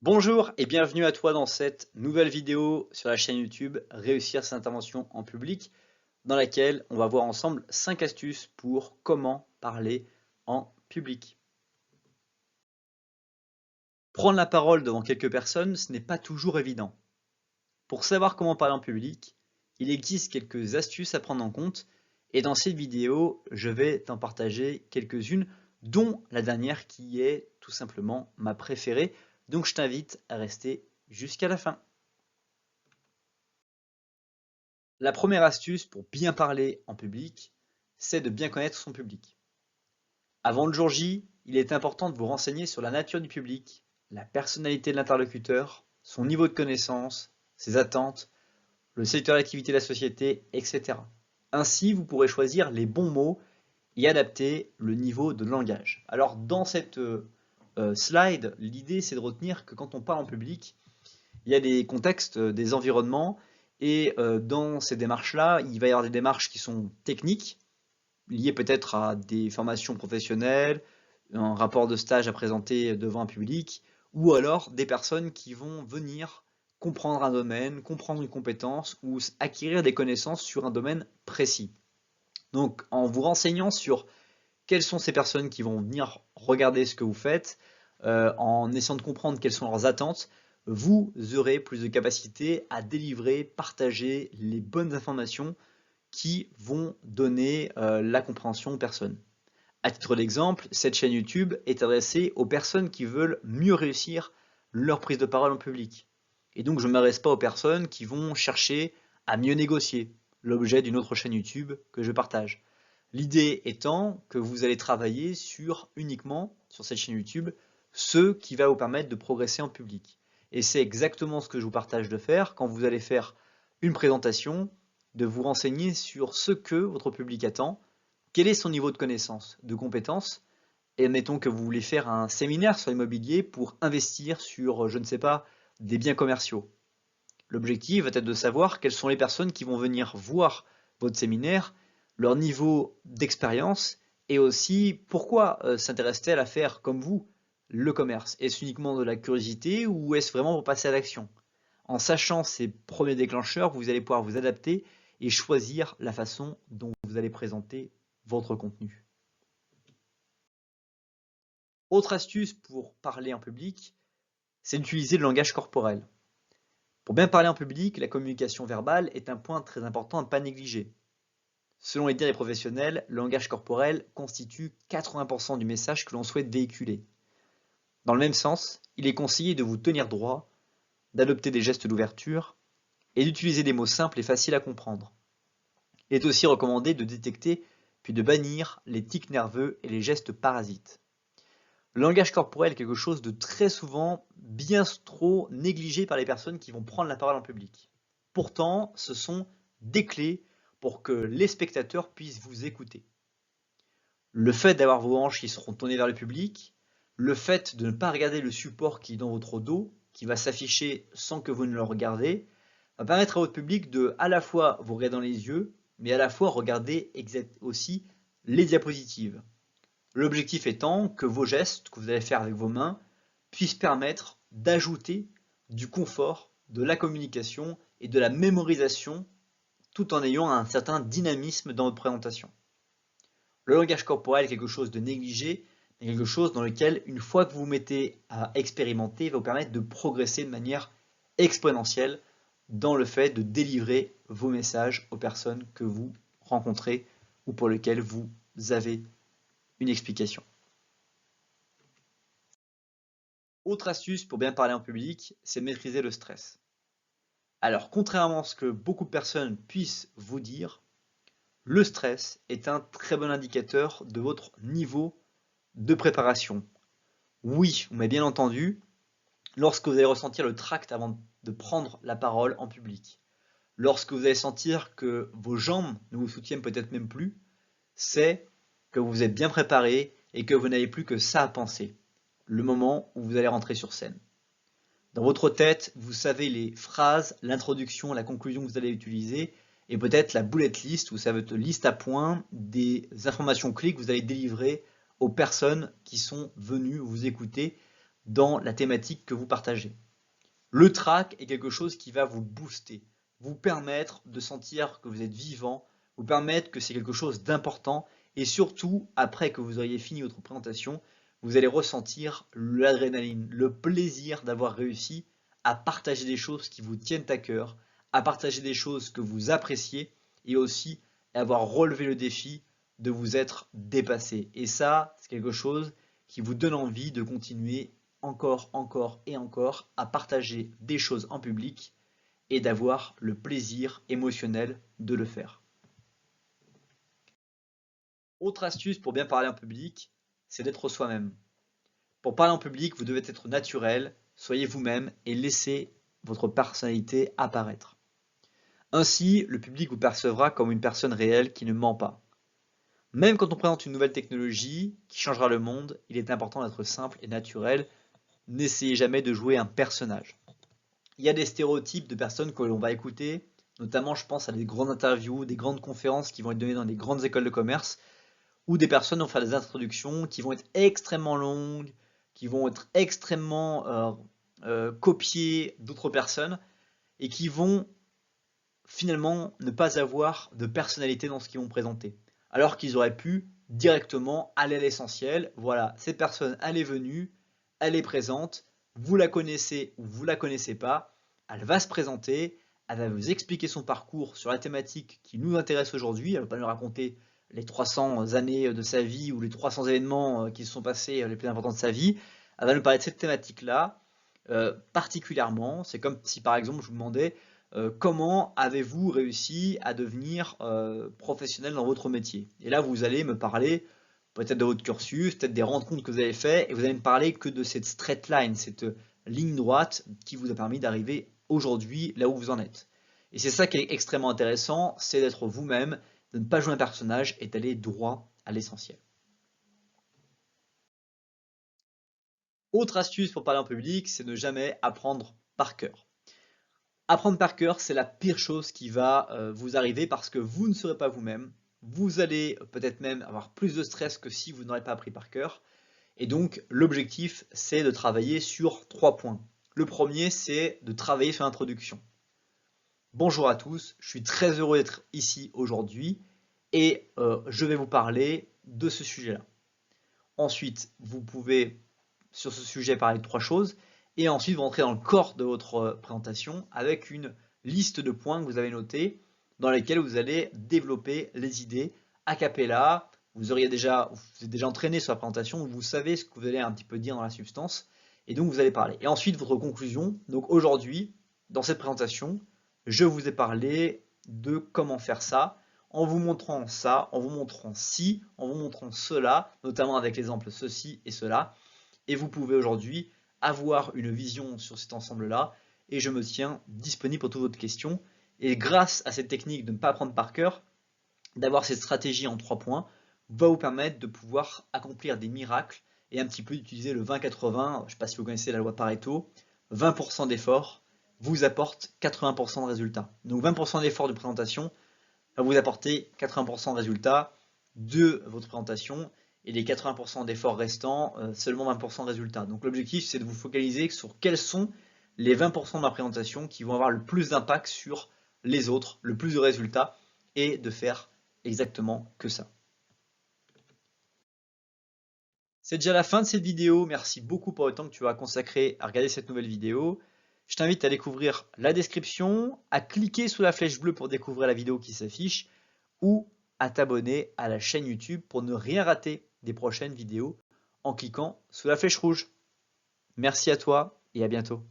Bonjour et bienvenue à toi dans cette nouvelle vidéo sur la chaîne YouTube Réussir ses interventions en public, dans laquelle on va voir ensemble 5 astuces pour comment parler en public. Prendre la parole devant quelques personnes, ce n'est pas toujours évident. Pour savoir comment parler en public, il existe quelques astuces à prendre en compte et dans cette vidéo, je vais t'en partager quelques-unes, dont la dernière qui est tout simplement ma préférée. Donc je t'invite à rester jusqu'à la fin. La première astuce pour bien parler en public, c'est de bien connaître son public. Avant le jour J, il est important de vous renseigner sur la nature du public, la personnalité de l'interlocuteur, son niveau de connaissance, ses attentes, le secteur d'activité de la société, etc. Ainsi, vous pourrez choisir les bons mots et adapter le niveau de langage. Alors dans cette slide, l'idée c'est de retenir que quand on parle en public, il y a des contextes, des environnements, et dans ces démarches-là, il va y avoir des démarches qui sont techniques, liées peut-être à des formations professionnelles, un rapport de stage à présenter devant un public, ou alors des personnes qui vont venir comprendre un domaine, comprendre une compétence ou acquérir des connaissances sur un domaine précis. Donc en vous renseignant sur quelles sont ces personnes qui vont venir regarder ce que vous faites, en essayant de comprendre quelles sont leurs attentes, vous aurez plus de capacité à délivrer, partager les bonnes informations qui vont donner la compréhension aux personnes. À titre d'exemple, cette chaîne YouTube est adressée aux personnes qui veulent mieux réussir leur prise de parole en public. Et donc je ne m'adresse pas aux personnes qui vont chercher à mieux négocier, l'objet d'une autre chaîne YouTube que je partage. L'idée étant que vous allez travailler uniquement sur cette chaîne YouTube ce qui va vous permettre de progresser en public. Et c'est exactement ce que je vous partage de faire quand vous allez faire une présentation, de vous renseigner sur ce que votre public attend, quel est son niveau de connaissance, de compétence, et admettons que vous voulez faire un séminaire sur l'immobilier pour investir sur, je ne sais pas, des biens commerciaux. L'objectif va être de savoir quelles sont les personnes qui vont venir voir votre séminaire, leur niveau d'expérience et aussi pourquoi s'intéresse-t-elle à faire comme vous le commerce. Est-ce uniquement de la curiosité ou est-ce vraiment pour passer à l'action? En sachant ces premiers déclencheurs, vous allez pouvoir vous adapter et choisir la façon dont vous allez présenter votre contenu. Autre astuce pour parler en public, c'est d'utiliser le langage corporel. Pour bien parler en public, la communication verbale est un point très important à ne pas négliger. Selon les dires des professionnels, le langage corporel constitue 80% du message que l'on souhaite véhiculer. Dans le même sens, il est conseillé de vous tenir droit, d'adopter des gestes d'ouverture et d'utiliser des mots simples et faciles à comprendre. Il est aussi recommandé de détecter puis de bannir les tics nerveux et les gestes parasites. Le langage corporel est quelque chose de très souvent bien trop négligé par les personnes qui vont prendre la parole en public. Pourtant, ce sont des clés pour que les spectateurs puissent vous écouter. Le fait d'avoir vos hanches qui seront tournées vers le public, le fait de ne pas regarder le support qui est dans votre dos, qui va s'afficher sans que vous ne le regardez, va permettre à votre public de à la fois vous regarder dans les yeux, mais à la fois regarder aussi les diapositives. L'objectif étant que vos gestes que vous allez faire avec vos mains puissent permettre d'ajouter du confort, de la communication et de la mémorisation tout en ayant un certain dynamisme dans votre présentation. Le langage corporel est quelque chose de négligé, mais quelque chose dans lequel, une fois que vous vous mettez à expérimenter, il va vous permettre de progresser de manière exponentielle dans le fait de délivrer vos messages aux personnes que vous rencontrez ou pour lesquelles vous avez une explication. Autre astuce pour bien parler en public, c'est maîtriser le stress. Alors, contrairement à ce que beaucoup de personnes puissent vous dire, le stress est un très bon indicateur de votre niveau de préparation. Oui, mais bien entendu, lorsque vous allez ressentir le tract avant de prendre la parole en public, lorsque vous allez sentir que vos jambes ne vous soutiennent peut-être même plus, c'est que vous êtes bien préparé et que vous n'avez plus que ça à penser, le moment où vous allez rentrer sur scène. Dans votre tête, vous savez les phrases, l'introduction, la conclusion que vous allez utiliser, et peut-être la bullet list, où ça va être liste à points des informations clés que vous allez délivrer aux personnes qui sont venues vous écouter dans la thématique que vous partagez. Le track est quelque chose qui va vous booster, vous permettre de sentir que vous êtes vivant, vous permettre que c'est quelque chose d'important et surtout, après que vous auriez fini votre présentation, vous allez ressentir l'adrénaline, le plaisir d'avoir réussi à partager des choses qui vous tiennent à cœur, à partager des choses que vous appréciez et aussi avoir relevé le défi de vous être dépassé. Et ça, c'est quelque chose qui vous donne envie de continuer encore et encore à partager des choses en public et d'avoir le plaisir émotionnel de le faire. Autre astuce pour bien parler en public, c'est d'être soi-même. Pour parler en public, vous devez être naturel, soyez vous-même et laissez votre personnalité apparaître. Ainsi, le public vous percevra comme une personne réelle qui ne ment pas. Même quand on présente une nouvelle technologie qui changera le monde, il est important d'être simple et naturel. N'essayez jamais de jouer un personnage. Il y a des stéréotypes de personnes que l'on va écouter, notamment je pense à des grandes interviews, des grandes conférences qui vont être données dans des grandes écoles de commerce, où des personnes vont faire des introductions qui vont être extrêmement longues, qui vont être extrêmement copiées d'autres personnes, et qui vont finalement ne pas avoir de personnalité dans ce qu'ils vont présenter. Alors qu'ils auraient pu directement aller à l'essentiel. Voilà, cette personne, elle est venue, elle est présente, vous la connaissez ou vous la connaissez pas, elle va se présenter, elle va vous expliquer son parcours sur la thématique qui nous intéresse aujourd'hui, elle va pas nous raconter les 300 années de sa vie ou les 300 événements qui se sont passés les plus importants de sa vie, elle va nous parler de cette thématique-là particulièrement. C'est comme si par exemple je vous demandais comment avez-vous réussi à devenir professionnel dans votre métier? Et là, vous allez me parler peut-être de votre cursus, peut-être des rencontres que vous avez faites, et vous allez me parler que de cette straight line, cette ligne droite qui vous a permis d'arriver aujourd'hui là où vous en êtes. Et c'est ça qui est extrêmement intéressant, c'est d'être vous-même, de ne pas jouer un personnage et d'aller droit à l'essentiel. Autre astuce pour parler en public, c'est ne jamais apprendre par cœur. Apprendre par cœur, c'est la pire chose qui va vous arriver parce que vous ne serez pas vous-même. Vous allez peut-être même avoir plus de stress que si vous n'aurez pas appris par cœur. Et donc, l'objectif, c'est de travailler sur 3 points. Le premier, c'est de travailler sur l'introduction. Bonjour à tous, je suis très heureux d'être ici aujourd'hui et je vais vous parler de ce sujet-là. Ensuite, vous pouvez, sur ce sujet, parler de 3 choses. Et ensuite, vous rentrez dans le corps de votre présentation avec une liste de points que vous avez notés dans lesquels vous allez développer les idées a cappella. Vous êtes déjà entraîné sur la présentation, vous savez ce que vous allez un petit peu dire dans la substance et donc vous allez parler. Et ensuite, votre conclusion. Donc aujourd'hui, dans cette présentation, je vous ai parlé de comment faire ça, en vous montrant ça, en vous montrant ci, en vous montrant cela, notamment avec l'exemple ceci et cela. Et vous pouvez aujourd'hui avoir une vision sur cet ensemble-là et je me tiens disponible pour toutes vos questions. Et grâce à cette technique de ne pas apprendre par cœur, d'avoir cette stratégie en 3 points, va vous permettre de pouvoir accomplir des miracles et un petit peu d'utiliser le 20-80, je ne sais pas si vous connaissez la loi Pareto, 20% d'effort vous apporte 80% de résultats. Donc 20% d'effort de présentation va vous apporter 80% de résultats de votre présentation et les 80% d'efforts restants, seulement 20% de résultats. Donc l'objectif, c'est de vous focaliser sur quels sont les 20% de ma présentation qui vont avoir le plus d'impact sur les autres, le plus de résultats, et de faire exactement que ça. C'est déjà la fin de cette vidéo. Merci beaucoup pour le temps que tu as consacré à regarder cette nouvelle vidéo. Je t'invite à découvrir la description, à cliquer sur la flèche bleue pour découvrir la vidéo qui s'affiche ou à t'abonner à la chaîne YouTube pour ne rien rater des prochaines vidéos en cliquant sur la flèche rouge. Merci à toi et à bientôt.